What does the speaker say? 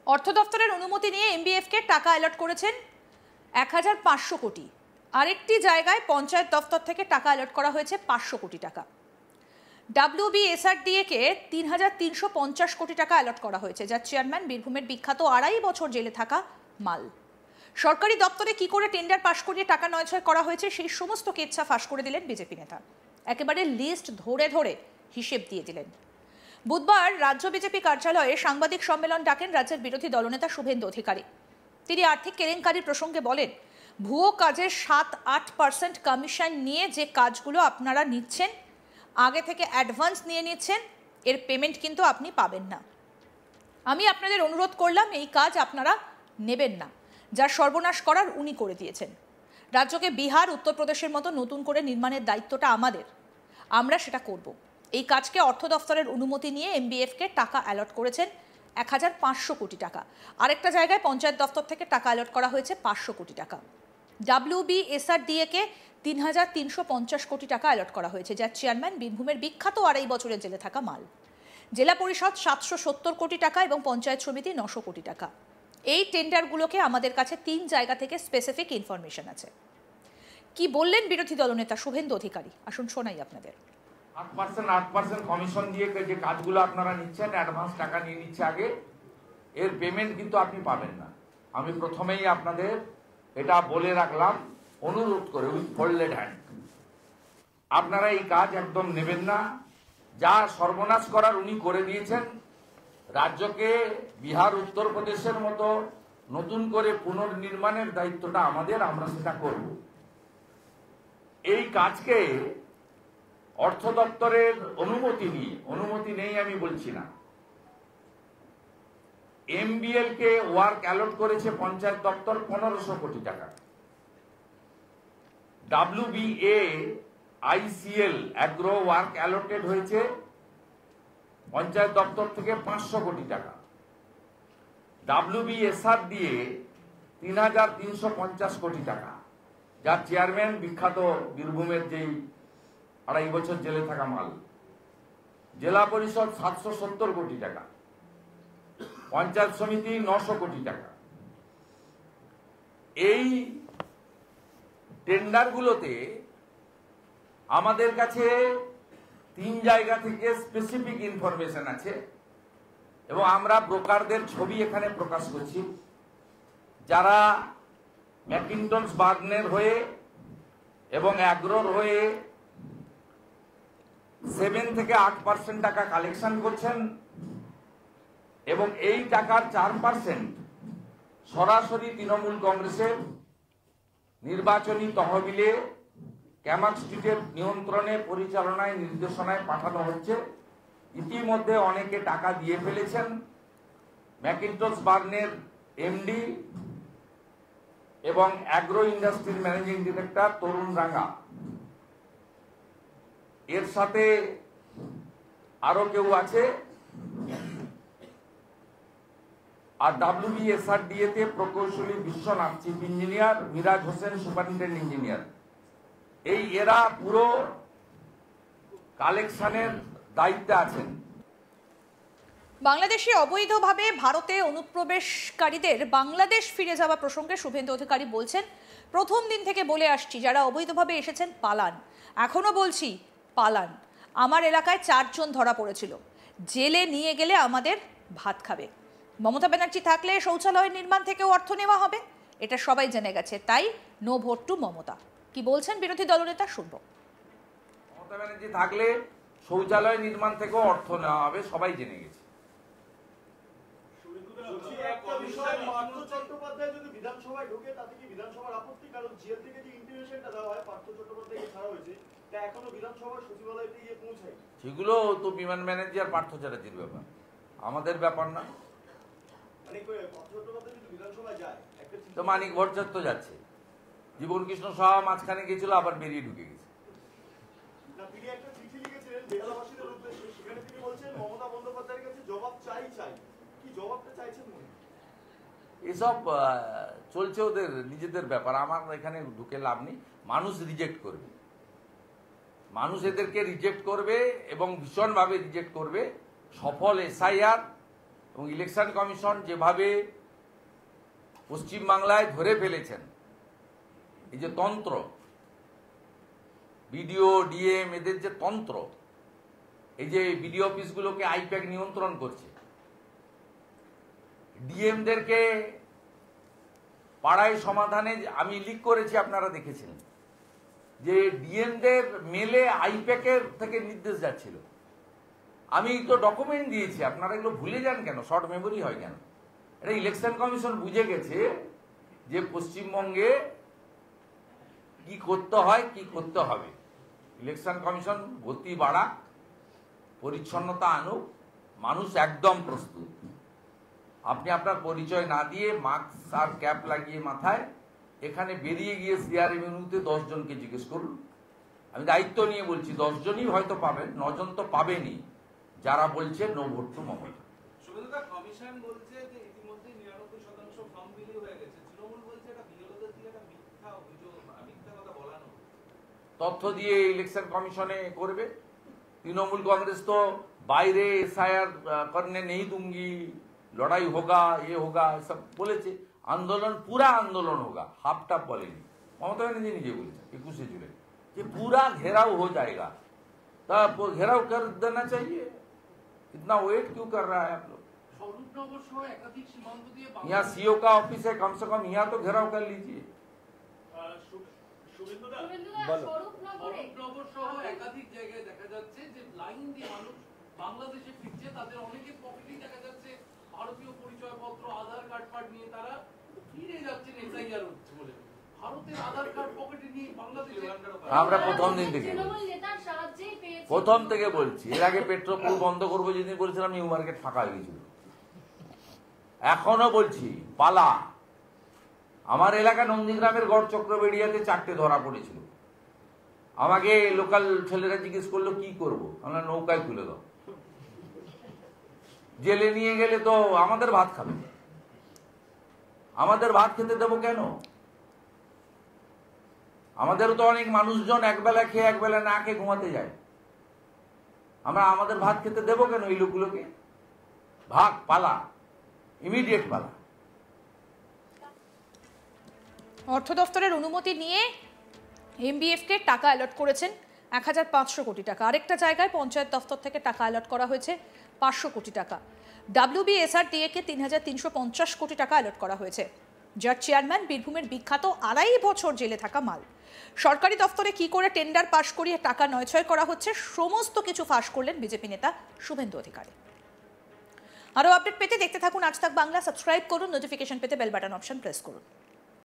অর্থ দপ্তরের অনুমতি নিয়ে এমবিএফকে টাকা অ্যালট করেছেন ১,৫০০ কোটি। আরেকটি জায়গায় পঞ্চায়েত দপ্তর থেকে টাকা অ্যালট করা হয়েছে ৫০০ কোটি টাকা। WBSRDA কে ৩,৩৫০ কোটি টাকা অ্যালট করা হয়েছে, যার চেয়ারম্যান বীরভূমের বিখ্যাত ২.৫ বছর জেলে থাকা মাল। সরকারি দপ্তরে কি করে টেন্ডার পাশ করিয়ে টাকা নয়ছয় করা হয়েছে সেই সমস্ত কেচ্ছা ফাঁস করে দিলেন বিজেপি নেতা। একেবারে লিস্ট ধরে ধরে হিসেব দিয়ে দিলেন। বুধবার রাজ্য বিজেপি কার্যালয়ে সাংবাদিক সম্মেলন ডাকেন রাজ্যের বিরোধী দলনেতা শুভেন্দু অধিকারী। তিনি আর্থিক কেলেঙ্কারির প্রসঙ্গে বলেন, ভুয়ো কাজের ৭-৮% কমিশন নিয়ে যে কাজগুলো আপনারা নিচ্ছেন, আগে থেকে অ্যাডভান্স নিয়ে নিচ্ছেন, এর পেমেন্ট কিন্তু আপনি পাবেন না। আমি আপনাদের অনুরোধ করলাম এই কাজ আপনারা নেবেন না। যার সর্বনাশ করার উনি করে দিয়েছেন। রাজ্যকে বিহার, উত্তরপ্রদেশের মতো নতুন করে নির্মাণের দায়িত্বটা আমাদের, আমরা সেটা করব। এই কাজকে অর্থ দফতরের অনুমতি নিয়ে এমবিএফকে টাকা অ্যালট করেছেন ১,৫০০ কোটি টাকা। আরেকটা জায়গায় পঞ্চায়েত দফতর থেকে টাকা অ্যালট করা হয়েছে ৫০০ কোটি টাকা। WBSRDA কে ৩,৩৫০ কোটি টাকা অ্যালট করা হয়েছে, যার চেয়ারম্যান বীরভূমের বিখ্যাত ২.৫ বছরের জেলে থাকা মাল। জেলা পরিষদ ৭৭০ কোটি টাকা এবং পঞ্চায়েত সমিতি ৯০০ কোটি টাকা। এই টেন্ডারগুলোকে আমাদের কাছে ৩ জায়গা থেকে স্পেসিফিক ইনফরমেশন আছে। কি বললেন বিরোধী দলনেতা শুভেন্দু অধিকারী, আসুন শোনাই আপনাদের। ৮% কমিশন দিয়ে যে কাজগুলো আপনারা নিচ্ছেন, অ্যাডভান্স টাকা নিয়ে নিচ্ছে আগে, এর পেমেন্ট কিন্তু আপনি পাবেন না। আমি প্রথমেই আপনাদের এটা বলে রাখলাম, অনুরোধ করে, উইথ ফোল্ডেড হ্যান্ড, আপনারা এই কাজ একদম নেবেন না। যা সর্বনাশ করার উনি করে দিয়েছেন। রাজ্যকে বিহার, উত্তরপ্রদেশের মতো নতুন করে পুনর্নির্মাণের দায়িত্বটা আমাদের, আমরা সেটা করব। এই কাজকে অর্থ দপ্তরের অনুমতি নিয়ে, অনুমতি নেই আমি বলছি না, এমবিএল কে ওয়ার্ক অ্যালট করেছে পঞ্চায়েত দপ্তর ১৫০০ কোটি টাকা। WBAICL অ্যাগ্রো ওয়ার্ক অ্যালটেড হয়েছে পঞ্চায়েত দপ্তর থেকে ৫০০ কোটি টাকা। WBSRDA ৩,৩৫০ কোটি টাকা, যার চেয়ারম্যান বিখ্যাত বীরভূমের যেই ২.৫ বছর জেলে থাকা মাল। জেলা পরিষদ ৭৭০ কোটি টাকা, পঞ্চায়েত সমিতি ৯০০ কোটি টাকা। এই টেন্ডারগুলোতে আমাদের কাছে ৩ জায়গা থেকে স্পেসিফিক ইনফরমেশন আছে এবং আমরা ব্রোকারদের ছবি এখানে প্রকাশ করছি, যারা ম্যাকিন্টনস বার্নের হয়ে এবং অ্যাগ্রোর হয়ে 7 থেকে 8% টাকা কালেকশন করছেন এবং এই টাকার 4% সরাসরি তৃণমূল কংগ্রেসের নির্বাচনী তহবিলে ক্যামাক স্ট্রিটের নিয়ন্ত্রণে, পরিচালনায়, নির্দেশনায় পাঠানো হচ্ছে। ইতিমধ্যে অনেকে টাকা দিয়ে ফেলেছেন। ম্যাকিন্টনস বার্নের এমডি এবং অ্যাগ্রো ইন্ডাস্ট্রির ম্যানেজিং ডিরেক্টর তরুণ রাঙ্গা, এর সাথে আরো কেউ আছে। আর WBSRDA তে প্রকৌশলী Biswanath chief engineer, Miraj Hossain superintendent engineer, এরা পুরো কালেকশনের দায়িত্বে আছেন। বাংলাদেশে অবৈধভাবে ভারতে অনুপ্রবেশকারীদের বাংলাদেশ ফিরে যাওয়া প্রসঙ্গে শুভেন্দু অধিকারী বলছেন, প্রথম দিন থেকে বলে আসছি, যারা অবৈধভাবে এসেছেন পালান, এখনো বলছি পালান। আমার এলাকায় 4 জন ধরা পড়েছিল, জেলে নিয়ে গেলে আমাদের ভাত খাবে। মমতা ব্যানার্জি থাকলে শৌচালয় নির্মাণ থেকেও অর্থ নেওয়া হবে, এটা সবাই জেনে গেছে। তাই নো ভোট টু মমতা। কি বলছেন বিরোধী দলনেতা, শুনবো। মমতা ব্যানার্জি থাকলে শৌচালয় নির্মাণ থেকেও অর্থ নেওয়া হবে, সবাই জেনে গেছে। সেগুলো তো বিমান ব্যানার্জি আর পার্থ চ্যাটার্জির ব্যাপার, আমাদের ব্যাপার না। তো মানিক ভট্টাচার্য তো যাচ্ছে, জীবন কৃষ্ণ সাহা মাঝখানে গেছিল, আবার বেরিয়ে ঢুকে গেছে। এসব চলছে ওদের নিজেদের ব্যাপার, আমার এখানে ঢুকে লাভ নেই। মানুষ রিজেক্ট করবে, মানুষ এদেরকে রিজেক্ট করবে এবং ভীষণভাবে রিজেক্ট করবে। সফল SIR এবং ইলেকশন কমিশন যেভাবে পশ্চিমবাংলায় ধরে ফেলেছেন এই যে তন্ত্র, বিডিও ডিএম এদের যে তন্ত্র, এই যে বিডিও অফিসগুলোকে আইপ্যাক নিয়ন্ত্রণ করছে, ডিএমদেরকে পাড়ায় সমাধানে আমি লিক করেছি, আপনারা দেখেছেন যে ডিএমদের মেলে আইপ্যাকের থেকে নির্দেশ যাচ্ছিল। আমি তো ডকুমেন্ট দিয়েছি, আপনারা এগুলো ভুলে যান কেন, শর্ট মেমোরি হয় কেন? এটা ইলেকশন কমিশন বুঝে গেছে যে পশ্চিমবঙ্গে কি করতে হয়, কি করতে হবে। ইলেকশন কমিশন গতি বাড়াক, পরিচ্ছন্নতা আনুক, মানুষ একদম প্রস্তুত। আপনি আপনার পরিচয় না দিয়ে মাস্ক আর ক্যাপ লাগিয়ে মাথায় এখানে বেরিয়ে গিয়ে সিআরএম ইউনিতে 10 জনকে জিজ্ঞেস করুন। আমি দায়িত্ব নিয়ে বলছি 10 জনই হয়তো পাবেন, 9 জন তো পাবেনই যারা বলছে নো ভোট টু মমতা। সুবিধা কমিশন বলছে যে ইতিমধ্যে 99% ফর্ম বিলি হয়ে গেছে, তৃণমূল বলছে এটা বিএলওদের দিয়ে একটা মিথ্যা অভিযোগ, মিথ্যা কথা বলানো। তথ্য দিয়ে ইলেকশন কমিশনে করবে। তৃণমূল কাंग्रेस तो বাইরে एसआईआर करने नहीं दूंगी, लड़ाई होगा, ये होगा, सब বলেছে। आंदोलन पूरा आंदोलन होगा, हाफ टाप बोलेंगे। ममता बनर्जी নিজে বলেছে 21 जुलाई कि पूरा घेराव हो जाएगा। तब घेराव कर देना चाहिए, इतना वेट क्यों कर रहा है आप लोग? স্বরূপনগর সহ একাধিক সীমান্ত দিয়ে यहाँ सीओ का ऑफिस है, कम से कम यहाँ तो घेराव कर लीजिए। স্বরূপনগর সহ একাধিক জায়গায় দেখা যাচ্ছে যে লাইন দিয়ে মানুষ বাংলাদেশে ফিরছে, তাদের অনেকের পকেটেই দেখা যাচ্ছে ভারতীয় পরিচয়পত্র, আধার কার্ড নিয়ে তারা ফিরে যাচ্ছেন, এসআইআর হচ্ছে বলে। ভারতের আধার কার্ড পকেটে নিয়ে বাংলাদেশে আমরা প্রথম থেকে বলছি, এর আগে পেট্রোল পাম্প বন্ধ করবো যেদিন বলছিলাম নিউ মার্কেট ফাঁকা হয়ে গেছিল। এখনো বলছি পালা। আমার এলাকা নন্দীগ্রামের গড় চক্রবেড়িয়াতে 4টে ধরা পড়েছিল। আমাকে লোকাল ছেলেরা জিজ্ঞেস করলো কি করব, আমরা নৌকায় তুলে দাও। জেলে নিয়ে গেলে তো আমাদের ভাত খাবে, আমাদের ভাত খেতে দেবো কেন? আমাদেরও তো অনেক মানুষজন একবেলা খেয়ে একবেলা না খেয়ে ঘুমাতে যায়। আমরা আমাদের ভাত খেতে দেবো কেন এই লোকগুলোকে? ভাগ, পালা, ইমিডিয়েট পালা। অর্থ দফতরের অনুমতি নিয়ে এমবিএফকে টাকা অ্যালট করেছেন 1500 কোটি টাকা। আরেকটা জায়গায় পঞ্চায়েত দফতর থেকে টাকা অ্যালট করা হয়েছে 500 কোটি টাকা। WBSRDA কে 3350 কোটি টাকা অ্যালট করা হয়েছে, যার চেয়ারম্যান বীরভূমের বিখ্যাত 2.5 বছর জেলে থাকা মাল। সরকারি দফতরে কি করে টেন্ডার পাশ করিয়ে টাকা নয়ছয় করা হচ্ছে, সমস্ত কিছু ফাঁস করলেন বিজেপি নেতা শুভেন্দু অধিকারী। আরও আপডেট পেতে দেখতে থাকুন আজ তাক বাংলা, সাবস্ক্রাইব করুন, নোটিফিকেশন পেতে বেল বাটন অপশন প্রেস করুন।